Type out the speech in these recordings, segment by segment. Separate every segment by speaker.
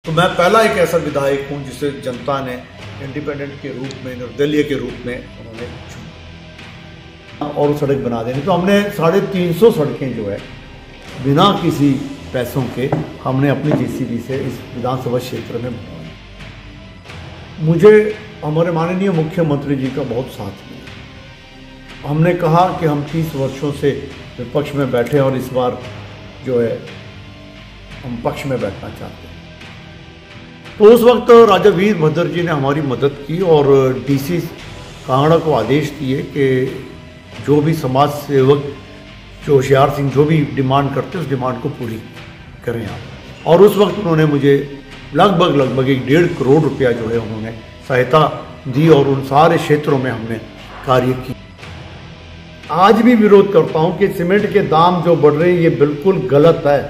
Speaker 1: तो मैं पहला एक ऐसा विधायक हूं जिसे जनता ने इंडिपेंडेंट के रूप में, निर्दलीय के रूप में उन्होंने चुना और सड़क बना देनी। तो हमने 350 सड़कें जो है बिना किसी पैसों के हमने अपनी जेसीबी से इस विधानसभा क्षेत्र में बनवाई। मुझे हमारे माननीय मुख्यमंत्री जी का बहुत साथ मिला। हमने कहा कि हम 30 वर्षों से विपक्ष में बैठे और इस बार जो है हम पक्ष में बैठना चाहते हैं। तो उस वक्त राजा वीरभद्र जी ने हमारी मदद की और डीसी कांगड़ा को आदेश दिए कि जो भी समाज सेवक जो होशियार सिंह जो भी डिमांड करते उस डिमांड को पूरी करें आप। और उस वक्त उन्होंने मुझे लगभग 1.5 करोड़ रुपया जो है उन्होंने सहायता दी और उन सारे क्षेत्रों में हमने कार्य किया। आज भी विरोध करता हूं कि सीमेंट के दाम जो बढ़ रहे हैं ये बिल्कुल गलत है।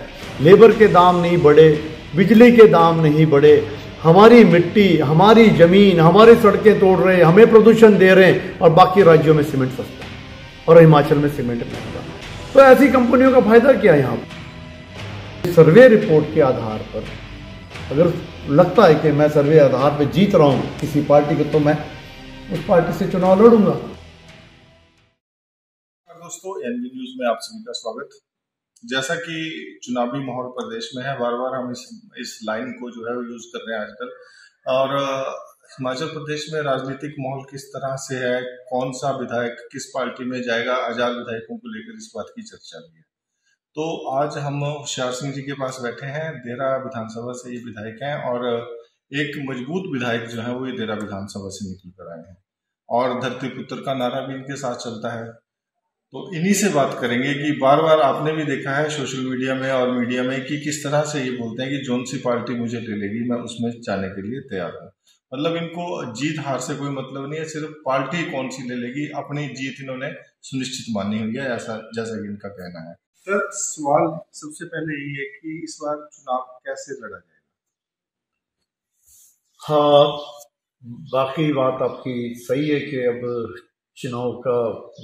Speaker 1: लेबर के दाम नहीं बढ़े, बिजली के दाम नहीं बढ़े, हमारी मिट्टी, हमारी जमीन, हमारी सड़कें तोड़ रहे हैं, हमें प्रदूषण दे रहे हैं और बाकी राज्यों में सीमेंट सस्ता और हिमाचल में सीमेंट महंगा। तो ऐसी कंपनियों का फायदा क्या है? यहाँ सर्वे रिपोर्ट के आधार पर अगर लगता है कि मैं सर्वे आधार पर जीत रहा हूं किसी पार्टी को, तो मैं उस पार्टी से चुनाव लड़ूंगा।
Speaker 2: दोस्तों, एनबी न्यूज में आप सभी का स्वागत। जैसा कि चुनावी माहौल प्रदेश में है, बार बार हम इस लाइन को जो है वो यूज कर रहे हैं आजकल। और हिमाचल प्रदेश में राजनीतिक माहौल किस तरह से है, कौन सा विधायक किस पार्टी में जाएगा, आजाद विधायकों को लेकर इस बात की चर्चा भी है। तो आज हम होशियार सिंह जी के पास बैठे हैं। देरा विधानसभा से ये विधायक हैं और एक मजबूत विधायक जो है वो ये देरा विधानसभा से निकल कर आए हैं और धरती पुत्र का नारा भी इनके साथ चलता है। तो इन्हीं से बात करेंगे कि बार बार आपने भी देखा है सोशल मीडिया में और मीडिया में कि किस तरह से ये बोलते हैं कि जोन सी पार्टी मुझे ले लेगी मैं उसमें जाने के लिए तैयार हूँ। मतलब इनको जीत हार से कोई मतलब नहीं है, सिर्फ पार्टी कौन सी ले लेगी, अपनी जीत इन्होंने सुनिश्चित मानी हुई है, ऐसा जैसा कि इनका कहना है। सर, सवाल सबसे पहले यही है कि इस बार चुनाव कैसे लड़ा जाएगा?
Speaker 1: हाँ, बाकी बात आपकी सही है कि अब चुनाव का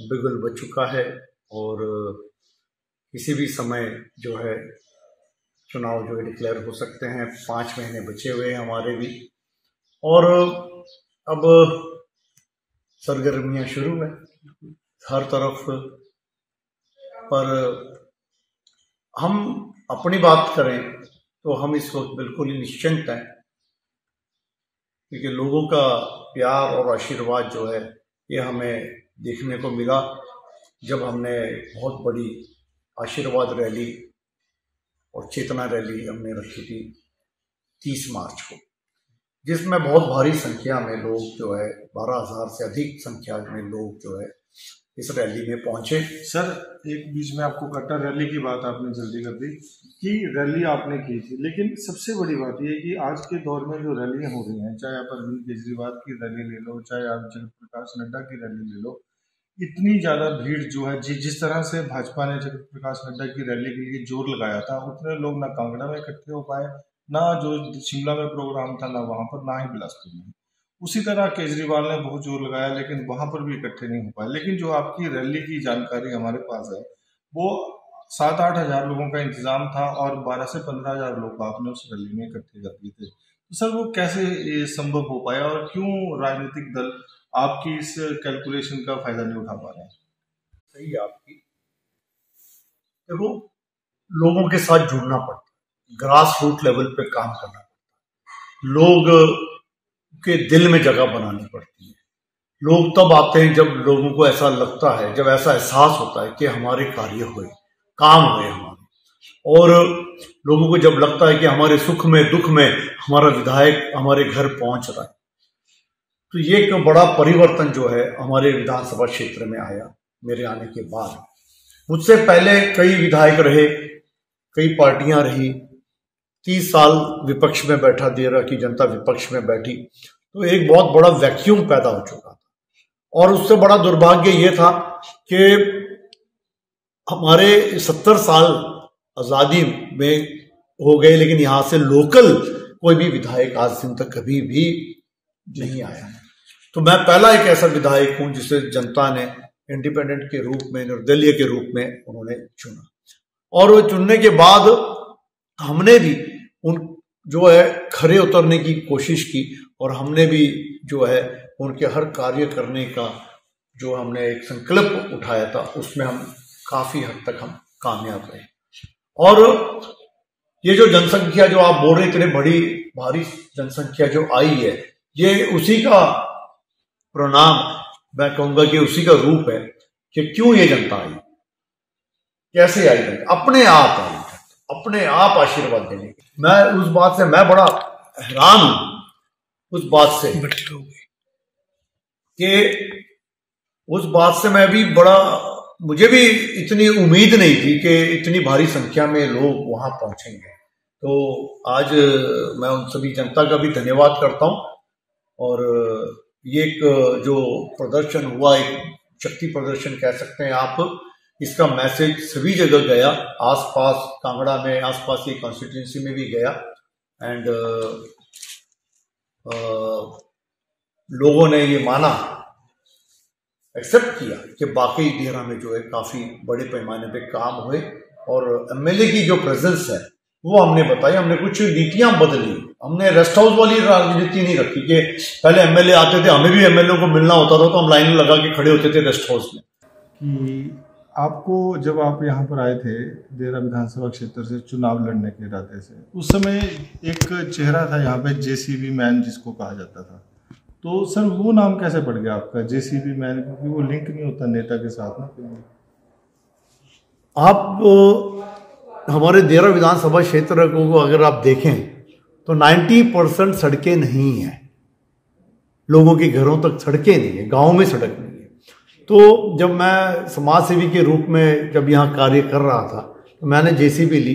Speaker 1: बिगुल बज चुका है और किसी भी समय जो है चुनाव जो है डिक्लेयर हो सकते हैं। 5 महीने बचे हुए हैं हमारे भी और अब सरगर्मियां शुरू है हर तरफ। पर हम अपनी बात करें तो हम इस वक्त बिल्कुल ही निश्चिंत हैं, क्योंकि लोगों का प्यार और आशीर्वाद जो है ये हमें देखने को मिला जब हमने बहुत बड़ी आशीर्वाद रैली और चेतना रैली हमने रखी थी 30 मार्च को, जिसमें बहुत भारी संख्या में लोग जो है 12,000 से अधिक संख्या में लोग जो है इस रैली में पहुंचे।
Speaker 2: सर, एक बीच में आपको कट्टा रैली की बात आपने जल्दी कर दी कि रैली आपने की थी, लेकिन सबसे बड़ी बात यह है कि आज के दौर में जो रैलियां हो रही हैं, चाहे आप अरविंद केजरीवाल की रैली ले लो, चाहे आप जगत प्रकाश नड्डा की रैली ले लो, इतनी ज्यादा भीड़ जो है जिस तरह से भाजपा ने जगत प्रकाश नड्डा की रैली के लिए जोर लगाया था, उतने लोग ना कांगड़ा में इकट्ठे हो पाए, ना जो शिमला में प्रोग्राम था ना वहां पर, ना ही बिलासपुर में। उसी तरह केजरीवाल ने बहुत जोर लगाया लेकिन वहां पर भी इकट्ठे नहीं हो पाए। लेकिन जो आपकी रैली की जानकारी हमारे पास है वो 7-8 हजार लोगों का इंतजाम था और 12 से 15 हजार लोग आपने उस रैली में इकट्ठे कर दिए थे। तो सर, वो कैसे संभव हो पाया और क्यों राजनीतिक दल आपकी इस कैलकुलेशन का फायदा नहीं उठा पा रहे हैं?
Speaker 1: सही है आपकी। देखो, लोगों के साथ जुड़ना पड़ता है, ग्रास रूट लेवल पे काम करना पड़ता है, लोग के दिल में जगह बनानी पड़ती है। लोग तब आते हैं जब लोगों को ऐसा लगता है, जब ऐसा एहसास होता है कि हमारे कार्य हुए, काम हुए हमारे, और लोगों को जब लगता है कि हमारे सुख में दुख में हमारा विधायक हमारे घर पहुंच रहा है। तो ये एक बड़ा परिवर्तन जो है हमारे विधानसभा क्षेत्र में आया मेरे आने के बाद। मुझसे पहले कई विधायक रहे, कई पार्टियां रही, 30 साल विपक्ष में बैठा, देरा की जनता विपक्ष में बैठी, तो एक बहुत बड़ा वैक्यूम पैदा हो चुका था। और उससे बड़ा दुर्भाग्य ये था कि हमारे 70 साल आजादी में हो गए, लेकिन यहां से लोकल कोई भी विधायक आज दिन तक कभी भी नहीं आया। तो मैं पहला एक ऐसा विधायक हूं जिसे जनता ने इंडिपेंडेंट के रूप में, निर्दलीय के रूप में उन्होंने चुना। और वो चुनने के बाद हमने भी उन जो है खरे उतरने की कोशिश की, और हमने भी जो है उनके हर कार्य करने का जो हमने एक संकल्प उठाया था उसमें हम काफी हद तक हम कामयाब रहे। और ये जो जनसंख्या जो आप बोल रहे, इतने बड़ी भारी जनसंख्या जो आई है, ये उसी का परिणाम, मैं कहूंगा कि उसी का रूप है कि क्यों ये जनता आई, कैसे आई जनता, अपने आप आई, अपने आप आशीर्वाद देने की। मैं उस बात से मैं बड़ा हैरान हूं, उस बात से कि उस बात से मैं भी बड़ा, मुझे भी इतनी उम्मीद नहीं थी कि इतनी भारी संख्या में लोग वहां पहुंचेंगे। तो आज मैं उन सभी जनता का भी धन्यवाद करता हूं। और ये एक जो प्रदर्शन हुआ, एक शक्ति प्रदर्शन कह सकते हैं आप, इसका मैसेज सभी जगह गया, आसपास कांगड़ा में, आसपास की कॉन्स्टिट्यूंसी में भी गया। एंड लोगों ने ये माना, एक्सेप्ट किया कि बाकी देहरा में जो है काफी बड़े पैमाने पे काम हुए। और एमएलए की जो प्रेजेंस है वो हमने बताई, हमने कुछ नीतियां बदली, हमने रेस्ट हाउस वाली राजनीति नहीं रखी कि पहले एमएलए आते थे, हमें भी एमएलए को मिलना होता था तो हम लाइन लगा के खड़े होते थे रेस्ट हाउस में।
Speaker 2: कि आपको जब आप यहाँ पर आए थे देहरा विधानसभा क्षेत्र से चुनाव लड़ने के इरादे से, उस समय एक चेहरा था यहाँ पे जेसीबी मैन जिसको कहा जाता था, तो सर वो नाम कैसे पड़ गया आपका जेसीबी मैन, क्योंकि वो लिंक नहीं होता नेता के साथ ना।
Speaker 1: आप हमारे देहरा विधानसभा क्षेत्र को अगर आप देखें तो 90% सड़कें नहीं हैं, लोगों के घरों तक सड़कें नहीं है, गाँव में सड़क नहीं है। तो जब मैं समाज सेवी के रूप में जब यहाँ कार्य कर रहा था तो मैंने जेसीबी ली,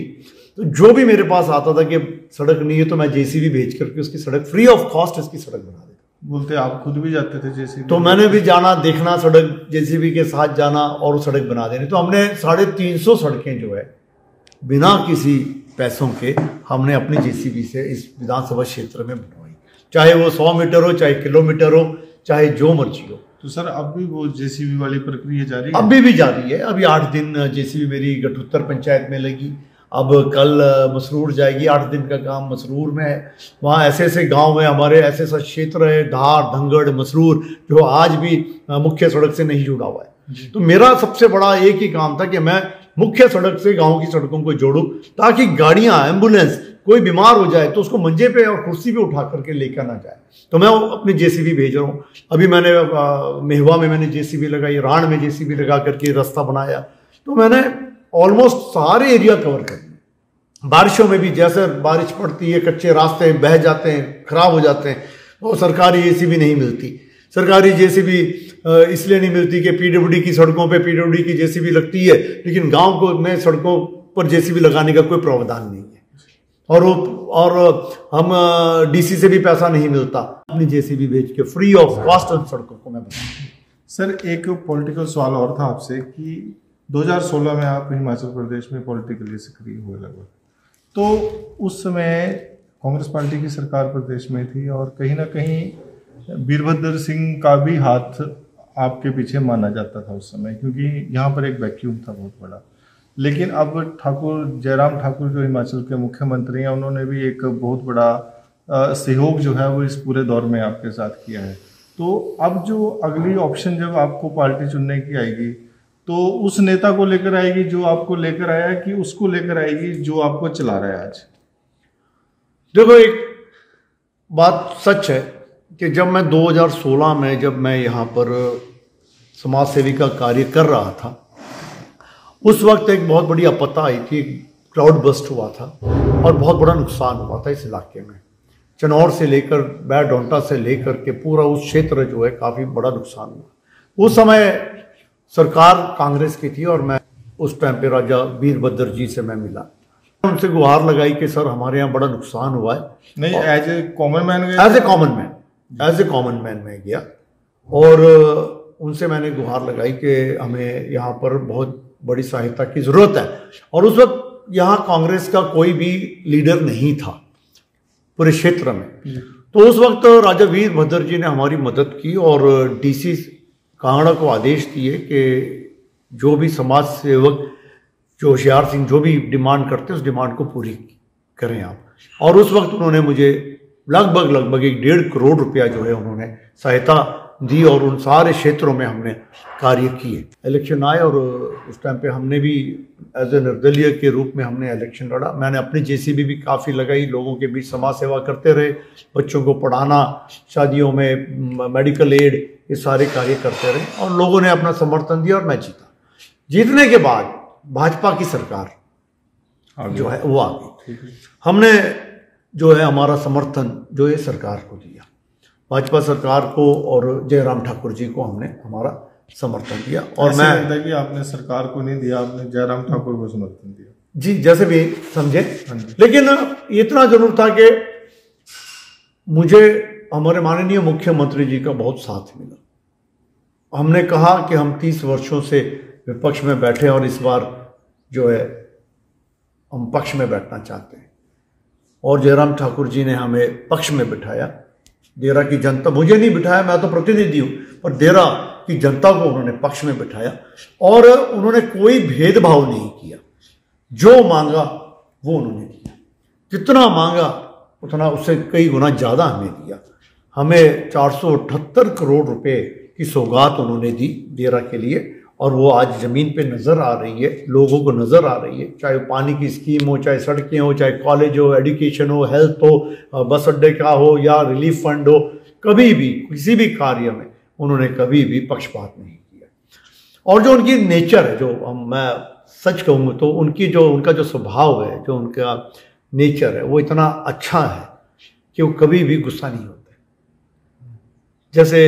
Speaker 1: तो जो भी मेरे पास आता था कि सड़क नहीं है तो मैं जेसीबी भेज करके उसकी सड़क फ्री ऑफ कॉस्ट इसकी सड़क बना देता।
Speaker 2: बोलते आप खुद भी जाते थे जेसीबी?
Speaker 1: तो मैंने भी जाना, देखना, सड़क जेसीबी के साथ जाना और सड़क बना देनी। तो हमने 350 सड़कें जो है बिना किसी पैसों के हमने अपनी जेसीबी से इस विधानसभा क्षेत्र में बनवाई, चाहे वो 100 मीटर हो, चाहे किलोमीटर हो, चाहे जो मर्जी हो।
Speaker 2: तो सर अब भी वो जेसीबी वाली प्रक्रिया जारी है?
Speaker 1: अभी भी जारी है। अभी 8 दिन जेसीबी मेरी गठुत्तर पंचायत में लगी, अब कल मसरूर जाएगी। 8 दिन का काम मसरूर में है। वहाँ ऐसे ऐसे गांव में हमारे ऐसे ऐसा क्षेत्र है, धार, धंगड़, मसरूर, जो आज भी मुख्य सड़क से नहीं जुड़ा हुआ है। तो मेरा सबसे बड़ा एक ही काम था कि मैं मुख्य सड़क से गांव की सड़कों को जोड़ूं, ताकि गाड़ियां, एम्बुलेंस, कोई बीमार हो जाए तो उसको मंजे पे और कुर्सी पे उठा करके लेकर ना जाए। तो मैं अपनी जेसीबी भेज रहा हूँ। अभी मैंने मेहवा में मैंने जेसीबी लगाई, राण में जेसीबी लगा करके रास्ता बनाया। तो मैंने ऑलमोस्ट सारे एरिया कवर कर दिए। बारिशों में भी जैसे बारिश पड़ती है, कच्चे रास्ते बह जाते हैं, खराब हो जाते हैं, और सरकारी जेसीबी नहीं मिलती। सरकारी जेसीबी इसलिए नहीं मिलती कि पीडब्ल्यूडी की सड़कों पे पीडब्ल्यूडी की जेसीबी लगती है, लेकिन गांव को में सड़कों पर जेसीबी लगाने का कोई प्रावधान नहीं है। और हम डीसी से भी पैसा नहीं मिलता, अपनी जेसीबी बेच के फ्री ऑफ कॉस्ट उन सड़कों को मैं बना।
Speaker 2: सर एक पॉलिटिकल सवाल और था आपसे कि 2016 में आप हिमाचल प्रदेश में पॉलिटिकली सक्रिय हुए लगभग, तो उस समय कांग्रेस पार्टी की सरकार प्रदेश में थी और कहीं ना कहीं वीरभद्र सिंह का भी हाथ आपके पीछे माना जाता था उस समय, क्योंकि यहाँ पर एक वैक्यूम था बहुत बड़ा। लेकिन अब ठाकुर जयराम ठाकुर जो हिमाचल के मुख्यमंत्री हैं, उन्होंने भी एक बहुत बड़ा सहयोग जो है वो इस पूरे दौर में आपके साथ किया है। तो अब जो अगली ऑप्शन जब आपको पार्टी चुनने की आएगी, तो उस नेता को लेकर आएगी जो आपको लेकर आया है, कि उसको लेकर आएगी जो आपको चला रहा है आज?
Speaker 1: देखो, एक बात सच है कि जब मैं 2016 में जब मैं यहाँ पर समाज सेवी का कार्य कर रहा था, उस वक्त एक बहुत बड़ी आपदा आई थी, क्लाउड बस्ट हुआ था और बहुत बड़ा नुकसान हुआ था इस इलाके में। चनौर से लेकर बैरडोंटा से लेकर के पूरा उस क्षेत्र जो है काफ़ी बड़ा नुकसान हुआ। उस समय सरकार कांग्रेस की थी और मैं उस टाइम पे राजा वीरभद्र जी से मैं मिला, उनसे गुहार लगाई कि सर हमारे यहाँ बड़ा नुकसान हुआ है।
Speaker 2: नहीं, एज ए कॉमन मैन
Speaker 1: में गया और उनसे मैंने गुहार लगाई कि हमें यहाँ पर बहुत बड़ी सहायता की जरूरत है। और उस वक्त यहाँ कांग्रेस का कोई भी लीडर नहीं था पूरे क्षेत्र में। तो उस वक्त राजा वीरभद्र जी ने हमारी मदद की और डीसी कांगड़ा को आदेश दिए कि जो भी समाज सेवक जो होशियार सिंह जो भी डिमांड करते हैं उस डिमांड को पूरी करें आप। और उस वक्त उन्होंने मुझे लगभग 1.5 करोड़ रुपया जो है उन्होंने सहायता दी और उन सारे क्षेत्रों में हमने कार्य किए। इलेक्शन आए और उस टाइम पे हमने भी एज ए निर्दलीय के रूप में हमने इलेक्शन लड़ा। मैंने अपनी जेसीबी भी काफ़ी लगाई, लोगों के बीच समाज सेवा करते रहे, बच्चों को पढ़ाना, शादियों में मेडिकल एड, ये सारे कार्य करते रहे और लोगों ने अपना समर्थन दिया और मैं जीता। जीतने के बाद भाजपा की सरकार जो है वो आ गई। हमने जो है हमारा समर्थन जो है सरकार को दिया, भाजपा सरकार को और जयराम ठाकुर जी को हमने हमारा समर्थन दिया। और मैं
Speaker 2: लगता है कि आपने सरकार को नहीं दिया, आपने जयराम ठाकुर को समर्थन दिया।
Speaker 1: जी, जैसे भी समझे, लेकिन इतना जरूर था कि मुझे हमारे माननीय मुख्यमंत्री जी का बहुत साथ मिला। हमने कहा कि हम 30 वर्षों से विपक्ष में बैठे और इस बार जो है हम पक्ष में बैठना चाहते हैं और जयराम ठाकुर जी ने हमें पक्ष में बिठाया। देरा की जनता, मुझे नहीं बिठाया, मैं तो प्रतिनिधि हूँ, पर देरा की जनता को उन्होंने पक्ष में बिठाया और उन्होंने कोई भेदभाव नहीं किया। जो मांगा वो उन्होंने दिया, जितना मांगा उतना उससे कई गुना ज़्यादा हमें दिया। हमें 478 करोड़ रुपए की सौगात उन्होंने दी देरा के लिए और वो आज ज़मीन पे नज़र आ रही है, लोगों को नज़र आ रही है। चाहे पानी की स्कीम हो, चाहे सड़कें हो, चाहे कॉलेज हो, एजुकेशन हो, हेल्थ हो, बस अड्डे का हो या रिलीफ फंड हो, कभी भी किसी भी कार्य में उन्होंने कभी भी पक्षपात नहीं किया। और जो उनकी नेचर है, जो मैं सच कहूँ तो उनका जो स्वभाव है, जो उनका नेचर है, वो इतना अच्छा है कि वो कभी भी गुस्सा नहीं होते। जैसे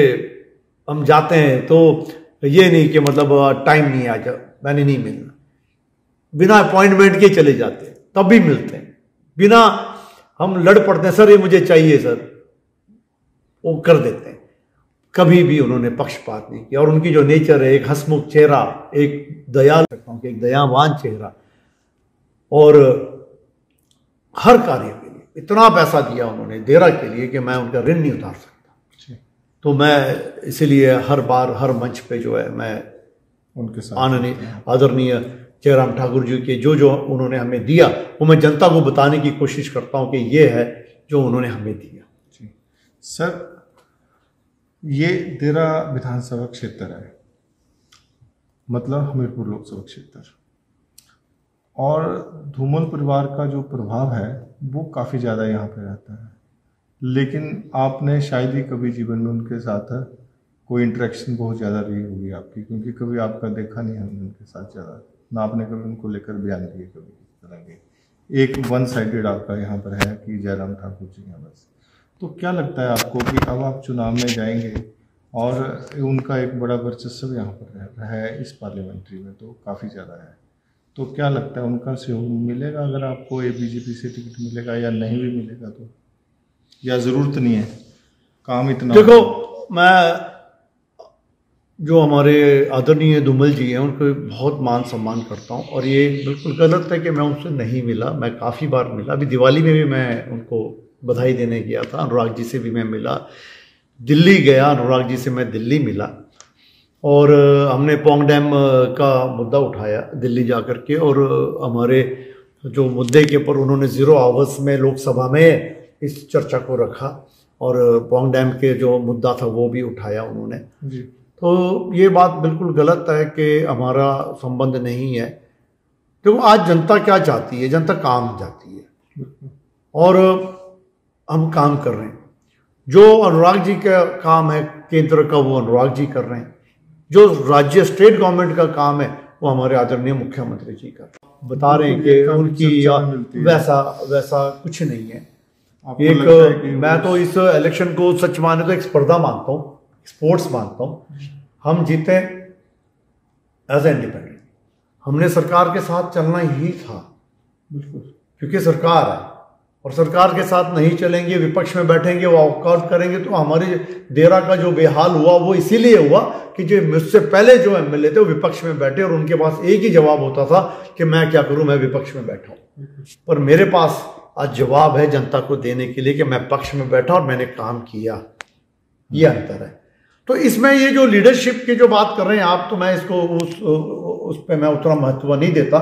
Speaker 1: हम जाते हैं तो ये नहीं कि मतलब टाइम नहीं आ जाए, मैंने नहीं मिलना, बिना अपॉइंटमेंट के चले जाते हैं, तब भी मिलते हैं, बिना हम लड़ पड़ते हैं, सर ये मुझे चाहिए सर, वो कर देते हैं। कभी भी उन्होंने पक्षपात नहीं किया और उनकी जो नेचर है, एक हंसमुख चेहरा, एक एक दयावान चेहरा और हर कार्य के लिए इतना पैसा दिया उन्होंने देरा के लिए कि मैं उनका ऋण नहीं उतार सकता। तो मैं इसीलिए हर बार हर मंच पे जो है मैं
Speaker 2: उनके साथ
Speaker 1: आदरणीय जयराम ठाकुर जी के जो उन्होंने हमें दिया वो मैं जनता को बताने की कोशिश करता हूं कि ये है जो उन्होंने हमें दिया।
Speaker 2: जी सर, ये देरा विधानसभा क्षेत्र है, मतलब हमीरपुर लोकसभा क्षेत्र, और धूमल परिवार का जो प्रभाव है वो काफ़ी ज़्यादा यहाँ पे रहता है, लेकिन आपने शायद ही कभी जीवन में उनके साथ कोई इंटरेक्शन बहुत ज़्यादा रही होगी आपकी, क्योंकि कभी आपका देखा नहीं हमने उनके साथ ज़्यादा, ना आपने कभी उनको लेकर बयान दिए कभी इस तरह के। एक वन साइडेड आपका यहाँ पर है कि जयराम ठाकुर जी हैं बस। तो क्या लगता है आपको कि अब आप चुनाव में जाएंगे और उनका एक बड़ा वर्चस्व यहाँ पर है इस पार्लियामेंट्री में, तो काफ़ी ज़्यादा है, तो क्या लगता है उनका सहयोग मिलेगा अगर आपको बीजेपी से टिकट मिलेगा, या नहीं भी मिलेगा तो, या ज़रूरत नहीं है, काम इतना?
Speaker 1: देखो, मैं जो हमारे आदरणीय धूमल जी हैं उनको बहुत मान सम्मान करता हूं और ये बिल्कुल गलत है कि मैं उनसे नहीं मिला। मैं काफ़ी बार मिला, अभी दिवाली में भी मैं उनको बधाई देने गया था, अनुराग जी से भी मैं मिला, दिल्ली गया, अनुराग जी से मैं दिल्ली मिला और हमने पौंग डैम का मुद्दा उठाया दिल्ली जा कर के, और हमारे जो मुद्दे के ऊपर उन्होंने 0 आवर्स में लोकसभा में इस चर्चा को रखा और पौंग डैम के जो मुद्दा था वो भी उठाया उन्होंने
Speaker 2: जी।
Speaker 1: तो ये बात बिल्कुल गलत है कि हमारा संबंध नहीं है। देखो, आज जनता क्या चाहती है, जनता काम चाहती है और हम काम कर रहे हैं। जो अनुराग जी का काम है केंद्र का वो अनुराग जी कर रहे हैं, जो राज्य स्टेट गवर्नमेंट का काम है वो हमारे आदरणीय मुख्यमंत्री जी का बता रहे हैं कि उनकी वैसा कुछ नहीं है। मैं तो इस इलेक्शन को सच माने तो एक स्पर्धा मानता हूँ, स्पोर्ट्स मानता हूँ। हम जीते एज ए इंडिपेंडेंट, हमने सरकार के साथ चलना ही था बिल्कुल, क्योंकि सरकार है और सरकार के साथ नहीं चलेंगे, विपक्ष में बैठेंगे, वॉकआउट करेंगे, तो हमारे डेरा का जो बेहाल हुआ वो इसीलिए हुआ कि जो मुझसे पहले जो एमएलए थे वो विपक्ष में बैठे और उनके पास एक ही जवाब होता था कि मैं क्या करूं, मैं विपक्ष में बैठा हूं। पर मेरे पास आज जवाब है जनता को देने के लिए कि मैं पक्ष में बैठा और मैंने काम किया, ये अंतर है। तो इसमें ये जो लीडरशिप की जो बात कर रहे हैं आप, तो मैं इसको उस पर मैं उतना महत्व नहीं देता,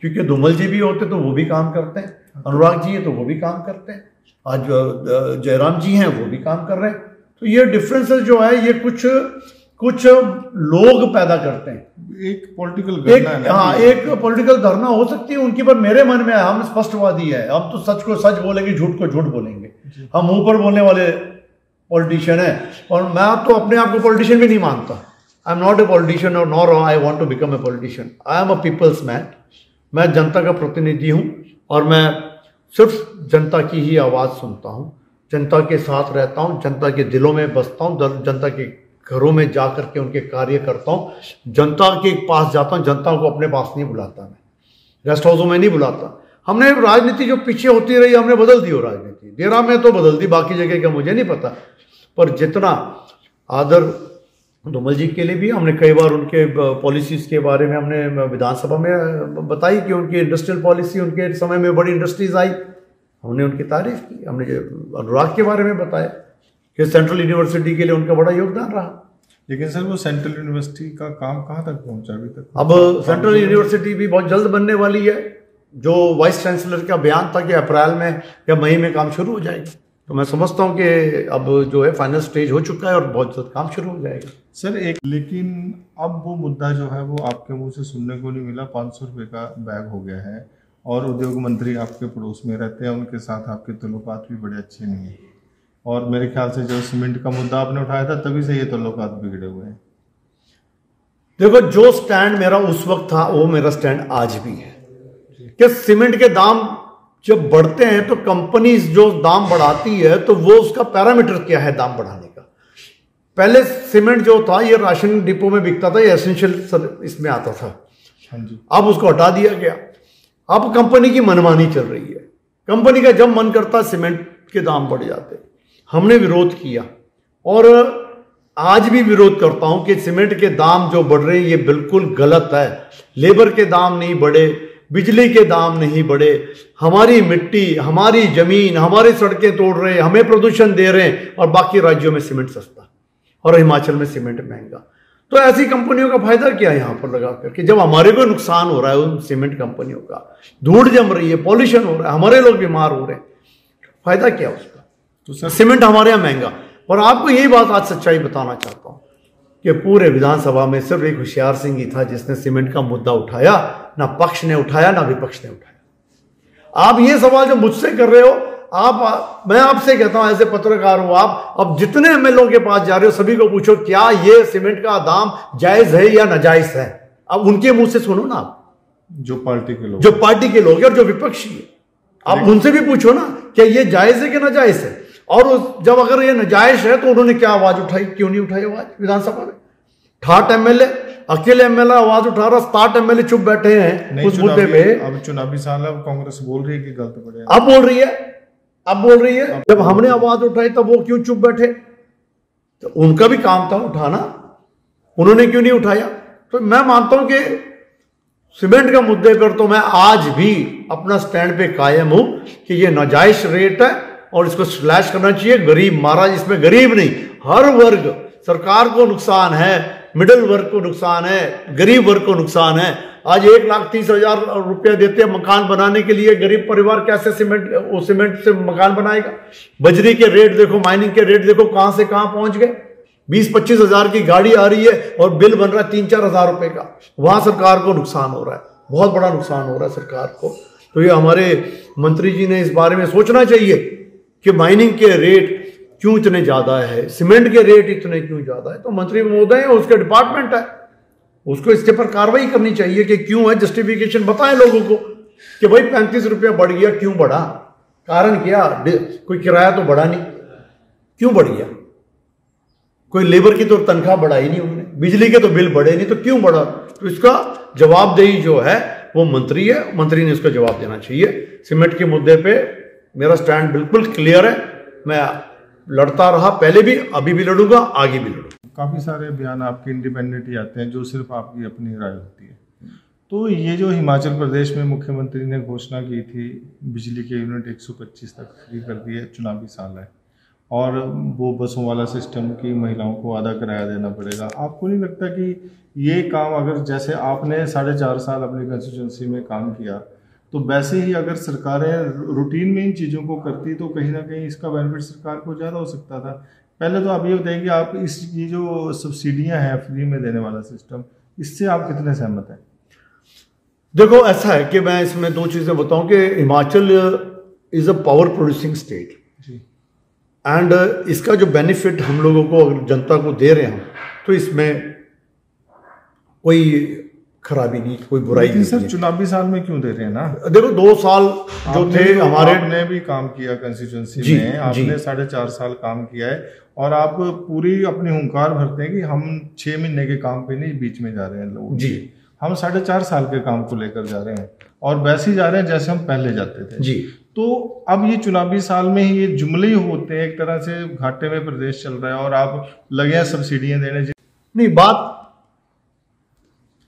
Speaker 1: क्योंकि धूमल जी भी होते तो वो भी काम करते हैं अनुराग जी हैं तो वो भी काम करते हैं, आज जयराम जी हैं वो भी काम कर रहे हैं। तो ये डिफरेंसेस जो है ये कुछ लोग पैदा करते हैं।
Speaker 2: एक पॉलिटिकल
Speaker 1: एक पॉलिटिकल धरना हो सकती है उनकी, पर मेरे मन में है हम स्पष्टवादी है, हम तो सच को सच बोलेंगे, झूठ को झूठ बोलेंगे, हम मुंह पर बोलने वाले पॉलिटिशियन है। और मैं तो अपने आप को पॉलिटिशियन भी नहीं मानता। I am not a politician और nor I want to become a politician. I am a people's man. मैं जनता का प्रतिनिधि हूँ और मैं सिर्फ जनता की ही आवाज़ सुनता हूँ, जनता के साथ रहता हूँ, जनता के दिलों में बसता हूँ, जनता के घरों में जा कर के उनके कार्य करता हूँ, जनता के पास जाता हूँ, जनता को अपने पास नहीं बुलाता, मैं गेस्ट हाउसों में नहीं बुलाता। हमने राजनीति जो पीछे होती रही हमने बदल दी, हो राजनीति देरा में तो बदल दी, बाकी जगह का मुझे नहीं पता। पर जितना आदर धूमल जी के लिए भी हमने कई बार उनके पॉलिसीज़ के बारे में हमने विधानसभा में बताई कि उनकी इंडस्ट्रियल पॉलिसी, उनके समय में बड़ी इंडस्ट्रीज आई, हमने उनकी तारीफ की। हमने अनुराग के बारे में बताया कि सेंट्रल यूनिवर्सिटी के लिए उनका बड़ा योगदान रहा।
Speaker 2: लेकिन सर वो सेंट्रल यूनिवर्सिटी का काम कहाँ तक पहुँचा अभी तक?
Speaker 1: अब सेंट्रल यूनिवर्सिटी भी बहुत जल्द बनने वाली है। जो वाइस चांसलर का बयान था कि अप्रैल में या मई में काम शुरू हो जाएगा, तो मैं समझता हूँ कि अब जो है फाइनल स्टेज हो चुका है और बहुत जल्द काम शुरू हो जाएगा।
Speaker 2: सर लेकिन अब वो मुद्दा जो है वो आपके मुंह से सुनने को नहीं मिला। 500 रुपये का बैग हो गया है और उद्योग मंत्री आपके पड़ोस में रहते हैं, उनके साथ आपके तल्लुकात भी बड़े अच्छे नहीं हैं। और मेरे ख्याल से जो सीमेंट का मुद्दा आपने उठाया था तभी से ये तल्लुकात बिगड़े हुए हैं।
Speaker 1: देखो, जो स्टैंड मेरा उस वक्त था वो मेरा स्टैंड आज भी है कि सीमेंट के दाम जब बढ़ते हैं तो कंपनी जो दाम बढ़ाती है तो वो उसका पैरामीटर क्या है दाम बढ़ाने का। पहले सीमेंट जो था ये राशन डिपो में बिकता था, ये एसेंशियल इसमें आता था।
Speaker 2: हाँ जी।
Speaker 1: अब उसको हटा दिया गया। अब कंपनी की मनमानी चल रही है। कंपनी का जब मन करता सीमेंट के दाम बढ़ जाते। हमने विरोध किया और आज भी विरोध करता हूं कि सीमेंट के दाम जो बढ़ रहे हैं ये बिल्कुल गलत है। लेबर के दाम नहीं बढ़े, बिजली के दाम नहीं बढ़े, हमारी मिट्टी, हमारी जमीन, हमारी सड़कें तोड़ रहे हैं, हमें प्रदूषण दे रहे हैं और बाकी राज्यों में सीमेंट सस्ता और हिमाचल में सीमेंट महंगा। तो ऐसी कंपनियों का फायदा क्या है यहाँ पर लगा करके, जब हमारे को नुकसान हो रहा है उन सीमेंट कंपनियों का, धूड़ जम रही है, पॉल्यूशन हो रहा है, हमारे लोग बीमार हो रहे हैं, फायदा क्या उसका। तो सर सीमेंट हमारे यहाँ महंगा। और आपको यही बात आज सच्चाई बताना चाहता हूँ कि पूरे विधानसभा में सिर्फ एक होशियार सिंह ही था जिसने सीमेंट का मुद्दा उठाया, ना पक्ष ने उठाया ना विपक्ष ने उठाया। आप ये सवाल जो मुझसे कर रहे हो, मैं आपसे कहता हूं एज ए पत्रकार हूं, आप अब जितने एमएलए के पास जा रहे हो सभी को पूछो क्या ये सीमेंट का दाम जायज है या नाजायज है। अब उनके मुंह से सुनो ना, आप
Speaker 2: जो पार्टी के लोग
Speaker 1: हैं और जो विपक्षी है, आप उनसे भी पूछो ना क्या ये जायज है कि नाजायज है। और जब अगर ये नाजायज है तो उन्होंने क्या आवाज उठाई, क्यों नहीं उठाई आवाज विधानसभा में। 68 एमएलए, अकेले एमएलए आवाज उठा रहा, 67 एमएलए चुप बैठे हैं उस मुद्दे पे।
Speaker 2: अब चुनावी साल है, कांग्रेस बोल रही है कि गलत पड़े,
Speaker 1: अब बोल रही है। जब हमने आवाज उठाई तब वो क्यों चुप बैठे, तो उनका भी काम था उठाना, उन्होंने क्यों नहीं उठाया। तो मैं मानता हूं कि सीमेंट का मुद्दे पर तो मैं आज भी अपना स्टैंड पे कायम हूं कि ये नाजायज रेट है और इसको स्लैश करना चाहिए। गरीब महाराज, इसमें गरीब नहीं हर वर्ग, सरकार को नुकसान है, मिडिल वर्ग को नुकसान है, गरीब वर्ग को नुकसान है। आज 1,30,000 रुपया देते हैं मकान बनाने के लिए, गरीब परिवार कैसे सीमेंट से मकान बनाएगा। बजरी के रेट देखो, माइनिंग के रेट देखो कहां से कहां पहुंच गए। 20-25 हजार की गाड़ी आ रही है और बिल बन रहा है 3-4 हजार रुपए का। वहां सरकार को नुकसान हो रहा है, बहुत बड़ा नुकसान हो रहा है सरकार को। तो ये हमारे मंत्री जी ने इस बारे में सोचना चाहिए कि माइनिंग के रेट क्यों इतने ज्यादा है, सीमेंट के रेट इतने क्यों ज्यादा है। तो मंत्री महोदय है, उसका डिपार्टमेंट है, उसको इसके पर कार्रवाई करनी चाहिए कि क्यों है, जस्टिफिकेशन बताएं लोगों को कि भाई 35 रुपया बढ़ गया, क्यों बढ़ा, कारण क्या। कोई किराया तो बढ़ा नहीं, क्यों बढ़ गया। कोई लेबर की तो तनख्वाह बढ़ाई नहीं उन्होंने, बिजली के तो बिल बढ़े नहीं, तो क्यों बढ़ा। तो इसका जवाबदेही जो है वो मंत्री है, मंत्री ने इसका जवाब देना चाहिए। सीमेंट के मुद्दे पे मेरा स्टैंड बिल्कुल क्लियर है। मैं लड़ता रहा पहले भी, अभी भी लड़ूंगा, आगे भी लड़ूंगा।
Speaker 2: काफ़ी सारे बयान आपके इंडिपेंडेंट ही आते हैं जो सिर्फ आपकी अपनी राय होती है। तो ये जो हिमाचल प्रदेश में मुख्यमंत्री ने घोषणा की थी बिजली के यूनिट 125 तक फ्री कर दिए, चुनावी साल है, और वो बसों वाला सिस्टम की महिलाओं को आधा किराया देना पड़ेगा। आपको नहीं लगता कि ये काम, अगर जैसे आपने 4.5 साल अपनी कंस्टिट्यूंसी में काम किया, तो वैसे ही अगर सरकारें रूटीन में इन चीज़ों को करती तो कहीं ना कहीं इसका बेनिफिट सरकार को ज़्यादा हो सकता था। पहले तो आप ये बताइए कि आप ये जो सब्सिडियां हैं फ्री में देने वाला सिस्टम, इससे आप कितने सहमत हैं?
Speaker 1: देखो ऐसा है कि मैं इसमें दो चीज़ें बताऊं कि Himachal is a power producing state and इसका जो बेनिफिट हम लोगों को अगर जनता को दे रहे हैं तो इसमें कोई खराबी नहीं, कोई बुराई नहीं।
Speaker 2: सर चुनावी साल में क्यों दे रहे हैं ना?
Speaker 1: देखो 2 साल जो थे हमारे,
Speaker 2: आपने भी काम किया कंस्टिट्यूंसी में, आपने 4.5 साल काम किया है और आप पूरी अपनी हुंकार भरते हैं कि हम 6 महीने के काम पे नहीं बीच में जा रहे हैं लोग
Speaker 1: जी,
Speaker 2: हम 4.5 साल के काम को लेकर जा रहे हैं और वैसे ही जा रहे हैं जैसे हम पहले जाते थे
Speaker 1: जी।
Speaker 2: तो अब ये चुनावी साल में ही ये जुमले ही होते हैं, एक तरह से घाटे में प्रदेश चल रहा है और आप लगे हैं सब्सिडियां देने।
Speaker 1: नहीं, बात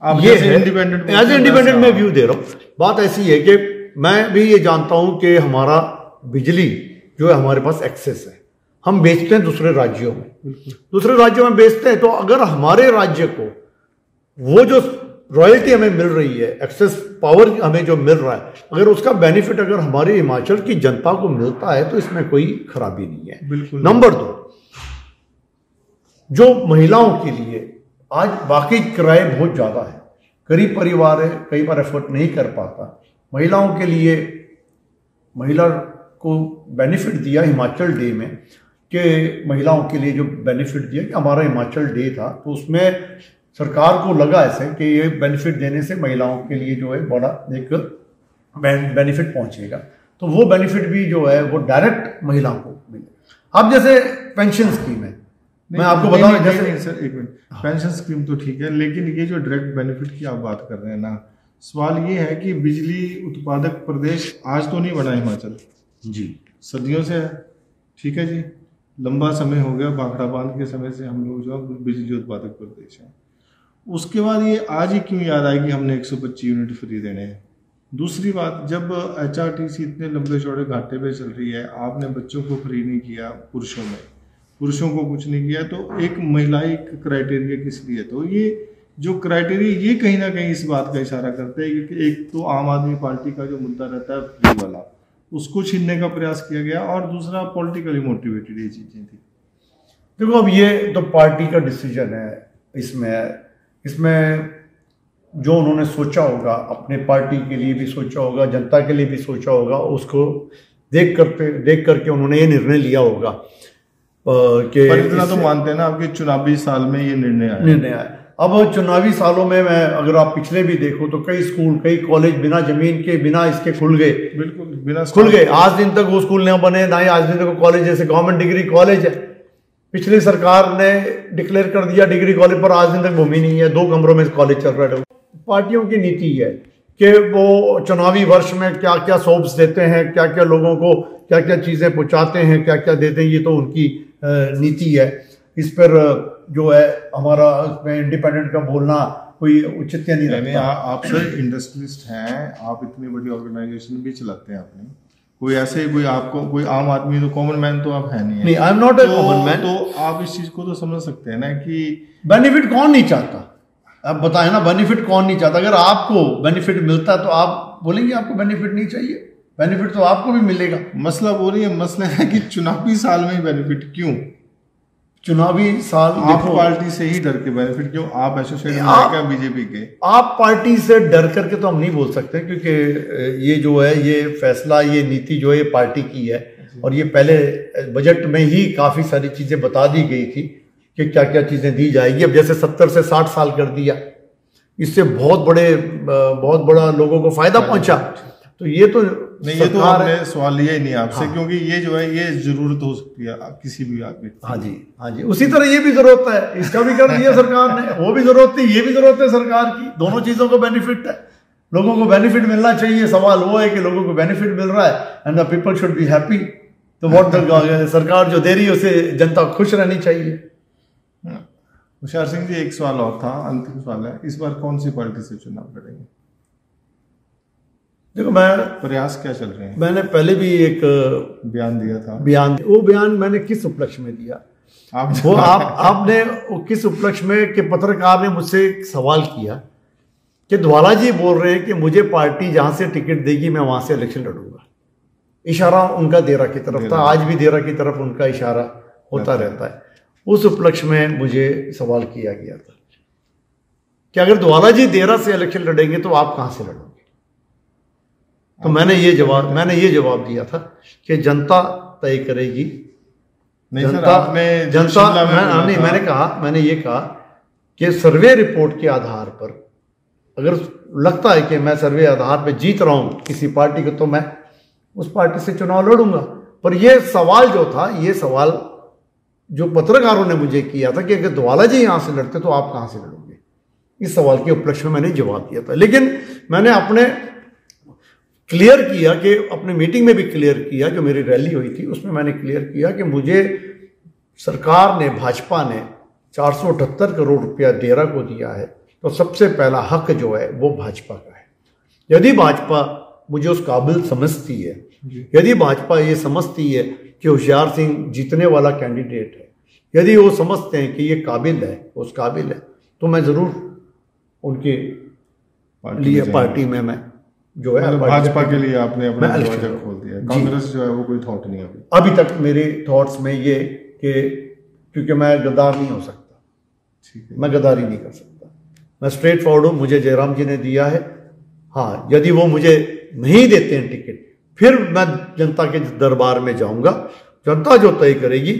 Speaker 2: आप
Speaker 1: ये
Speaker 2: है इंडिपेंडेंट,
Speaker 1: एज इंडिपेंडेंट मैं व्यू दे रहा हूँ। बात ऐसी है कि मैं भी ये जानता हूँ कि हमारा बिजली जो है हमारे पास एक्सेस है, हम बेचते हैं दूसरे राज्यों में, दूसरे राज्यों में बेचते हैं। तो अगर हमारे राज्य को वो जो रॉयल्टी हमें मिल रही है, एक्सेस पावर हमें जो मिल रहा है, अगर उसका बेनिफिट अगर हमारे हिमाचल की जनता को मिलता है तो इसमें कोई खराबी नहीं है।
Speaker 2: बिल्कुल।
Speaker 1: नंबर 2, जो महिलाओं के लिए आज बाकी किराए बहुत ज़्यादा है, गरीब परिवार है, कई बार एफर्ट नहीं कर पाता, महिलाओं के लिए महिला को बेनिफिट दिया हिमाचल डे में कि महिलाओं के लिए जो बेनिफिट दिया कि हमारा हिमाचल डे था तो उसमें सरकार को लगा ऐसे कि ये बेनिफिट देने से महिलाओं के लिए जो है बड़ा एक बेनिफिट पहुंचेगा, तो वो बेनिफिट भी जो है वो डायरेक्ट महिलाओं को मिले। अब जैसे पेंशन स्कीम है, मैं आपको बताऊं जैसे
Speaker 2: सर एक मिनट, पेंशन स्कीम तो ठीक है, लेकिन ये जो डायरेक्ट बेनिफिट की आप बात कर रहे हैं ना, सवाल ये है कि बिजली उत्पादक प्रदेश आज तो नहीं बना हिमाचल
Speaker 1: जी,
Speaker 2: सदियों से है, ठीक है जी, लंबा समय हो गया, भाखड़ा बांध के समय से हम लोग जो बिजली उत्पादक प्रदेश हैं। उसके बाद ये आज ही क्यों याद आएगी हमने 125 यूनिट फ्री देने हैं? दूसरी बात, जब HRTC इतने लंबे चौड़े घाटे पे चल रही है, आपने बच्चों को फ्री नहीं किया, पुरुषों को कुछ नहीं किया, तो एक महिलाई क्राइटेरिया किस लिए? तो ये जो क्राइटेरिया ये कहीं ना कहीं इस बात का इशारा करते हैं कि एक तो आम आदमी पार्टी का जो मुद्दा रहता है फ्री वाला, उसको छीनने का प्रयास किया गया और दूसरा पॉलिटिकली मोटिवेटेड ये चीजें थी।
Speaker 1: देखो अब ये तो पार्टी का डिसीजन है, इसमें जो उन्होंने सोचा होगा, अपने पार्टी के लिए भी सोचा होगा, जनता के लिए भी सोचा होगा, उसको देख करके उन्होंने ये निर्णय लिया होगा कि
Speaker 2: पर इतना तो मानते हैं ना आपके चुनावी साल में ये निर्णय आया।
Speaker 1: अब चुनावी सालों में मैं अगर आप पिछले भी देखो तो कई स्कूल, कई कॉलेज बिना जमीन के, बिना इसके खुल गए,
Speaker 2: बिल्कुल बिना
Speaker 1: खुल गए। आज दिन तक वो स्कूल नहीं बने, ना ही आज दिन तक कॉलेज, जैसे गवर्नमेंट डिग्री कॉलेज है, पिछली सरकार ने डिक्लेयर कर दिया डिग्री कॉलेज, पर आज दिन तक भूमि नहीं है, 2 कमरों में कॉलेज चल रहा है। पार्टियों की नीति है कि वो चुनावी वर्ष में क्या क्या सोप्स देते हैं, क्या क्या लोगों को क्या क्या चीज़ें पहुँचाते हैं, क्या क्या देते हैं, ये तो उनकी नीति है। इस पर जो है हमारा इसमें इंडिपेंडेंट का बोलना कोई उचित नहीं रखता।
Speaker 2: आप सर इंडस्ट्रियलिस्ट हैं, आप इतनी बड़ी ऑर्गेनाइजेशन भी चलाते हैं अपनी, कोई ऐसे कोई आपको कोई आम आदमी तो कॉमन मैन तो आप है नहीं,
Speaker 1: आई am not A common man.
Speaker 2: तो आप इस चीज को तो समझ सकते हैं ना कि
Speaker 1: बेनिफिट कौन नहीं चाहता, आप बताएं ना, बेनिफिट कौन नहीं चाहता? अगर आपको बेनिफिट मिलता है तो आप बोलेंगे आपको बेनिफिट नहीं चाहिए, बेनिफिट तो आपको भी मिलेगा।
Speaker 2: मसला वो नहीं है, मसला है कि चुनावी साल में बेनिफिट क्यों?
Speaker 1: चुनावी साल
Speaker 2: आप पार्टी से ही डर के बेनिफिट क्यों? आप एसोसिएट क्या बीजेपी के? आप
Speaker 1: पार्टी से डर करके तो हम नहीं बोल सकते, क्योंकि ये जो है ये फैसला, ये नीति जो है ये पार्टी की है और ये पहले बजट में ही काफ़ी सारी चीज़ें बता दी गई थी कि क्या क्या चीज़ें दी जाएगी। अब जैसे 70 से 60 साल कर दिया, इससे बहुत बड़ा लोगों को फायदा पहुंचा। तो ये तो
Speaker 2: नहीं, ये तो हमने सवाल लिया ही नहीं आपसे। हाँ। क्योंकि ये जो है ये जरूरत हो सकती है किसी भी आदमी।
Speaker 1: हाँ जी, उसी तरह ये भी जरूरत है, इसका भी कर दिया सरकार ने, वो भी जरूरत थी, ये भी जरूरत है सरकार की। दोनों चीजों को बेनिफिट है, लोगों को बेनिफिट मिलना चाहिए। सवाल वो है कि लोगों को बेनिफिट मिल रहा है and the people should be happy. तो व्हाट सरकार जो दे रही है उसे जनता खुश रहनी चाहिए।
Speaker 2: होशियार सिंह जी, एक सवाल और था, अंतिम सवाल है, इस बार कौन सी पार्टी से चुनाव लड़ेंगे? देखो, प्रयास क्या चल रहे हैं?
Speaker 1: मैंने पहले भी एक
Speaker 2: बयान दिया था।
Speaker 1: वो बयान मैंने किस उपलक्ष्य में दिया? आपने किस उपलक्ष्य में? कि पत्रकार ने मुझसे एक सवाल किया कि धवाला जी बोल रहे हैं कि मुझे पार्टी जहां से टिकट देगी मैं वहां से इलेक्शन लड़ूंगा। इशारा उनका देरा की तरफ था, आज भी देरा की तरफ उनका इशारा होता रहता है। उस उपलक्ष्य में मुझे सवाल किया गया था कि अगर धवाला जी देरा से इलेक्शन लड़ेंगे तो आप कहां से लड़ोगे? तो मैंने ये जवाब दिया था कि जनता तय करेगी। मैंने ये कहा कि सर्वे रिपोर्ट के आधार पर अगर लगता है कि मैं सर्वे आधार पर जीत रहा हूं किसी पार्टी को तो मैं उस पार्टी से चुनाव लड़ूंगा। पर यह सवाल जो था, ये सवाल जो पत्रकारों ने मुझे किया था कि अगर धवाला जी यहां से लड़ते तो आप कहां से लड़ोगे, इस सवाल के उपलक्ष्य में मैंने जवाब दिया था। लेकिन मैंने अपने क्लियर किया कि अपने मीटिंग में भी क्लियर किया, जो मेरी रैली हुई थी उसमें मैंने क्लियर किया कि मुझे सरकार ने, भाजपा ने 478 करोड़ रुपया डेरा को दिया है, तो सबसे पहला हक जो है वो भाजपा का है। यदि भाजपा मुझे उस काबिल समझती है, यदि भाजपा ये समझती है कि होशियार सिंह जीतने वाला कैंडिडेट है, यदि वो समझते हैं कि ये काबिल है, उस काबिल है, तो मैं ज़रूर उनके लिए पार्टी में मैं जो है
Speaker 2: भाजपा के लिए आपने अपना दरवाजा खोल दिया। कांग्रेस जो है वो कोई थॉट नहीं है
Speaker 1: अभी तक मेरे थॉट्स में ये कि क्योंकि मैं गद्दार नहीं हो सकता, ठीक है, मैं गद्दारी नहीं कर सकता, मैं स्ट्रेट फॉरवर्ड हूँ। मुझे जयराम जी ने दिया है। हाँ, यदि वो मुझे नहीं देते हैं टिकट, फिर मैं जनता के दरबार में जाऊंगा। जनता जो तय करेगी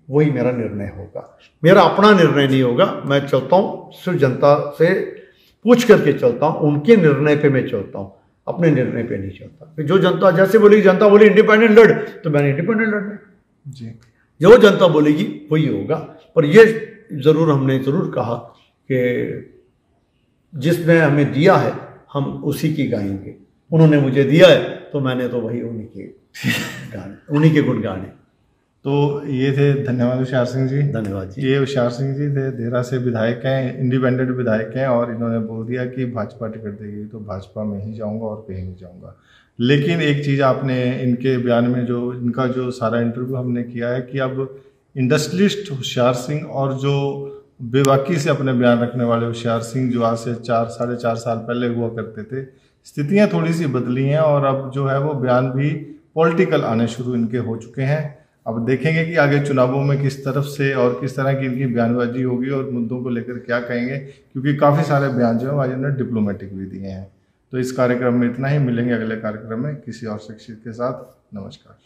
Speaker 1: वही मेरा निर्णय होगा, मेरा अपना निर्णय नहीं होगा। मैं चलता हूँ सिर्फ जनता से पूछ करके चलता हूँ, उनके निर्णय पे मैं चलता हूँ, अपने निर्णय पे नहीं चलता। जो जनता जैसे बोलेगी, जनता बोली इंडिपेंडेंट लड़, तो मैंने इंडिपेंडेंट लड़ना जी, जो जनता बोलेगी वही होगा। पर यह जरूर हमने जरूर कहा कि जिसने हमें दिया है हम उसी की गाएंगे। उन्होंने मुझे दिया है तो मैंने तो वही उन्हीं के गुण गाने।
Speaker 2: तो ये थे, धन्यवाद होशियार सिंह जी।
Speaker 1: धन्यवाद जी।
Speaker 2: ये होशियार सिंह जी थे, देरा से विधायक हैं, इंडिपेंडेंट विधायक हैं, और इन्होंने बोल दिया कि भाजपा टिकट देगी तो भाजपा में ही जाऊंगा और कहीं नहीं जाऊंगा। लेकिन एक चीज़ आपने इनके बयान में, जो इनका जो सारा इंटरव्यू हमने किया है कि अब इंडस्ट्रियलिस्ट होशियार सिंह और जो बेबाकी से अपने बयान रखने वाले होशियार सिंह, जो आज से 4-4.5 साल पहले हुआ करते थे, स्थितियाँ थोड़ी सी बदली हैं और अब जो है वो बयान भी पॉलिटिकल आने शुरू इनके हो चुके हैं। अब देखेंगे कि आगे चुनावों में किस तरफ से और किस तरह की इनकी बयानबाजी होगी और मुद्दों को लेकर क्या कहेंगे, क्योंकि काफ़ी सारे बयान जो है आज इन्होंने डिप्लोमेटिक भी दिए हैं। तो इस कार्यक्रम में इतना ही, मिलेंगे अगले कार्यक्रम में किसी और शख्सियत के साथ। नमस्कार।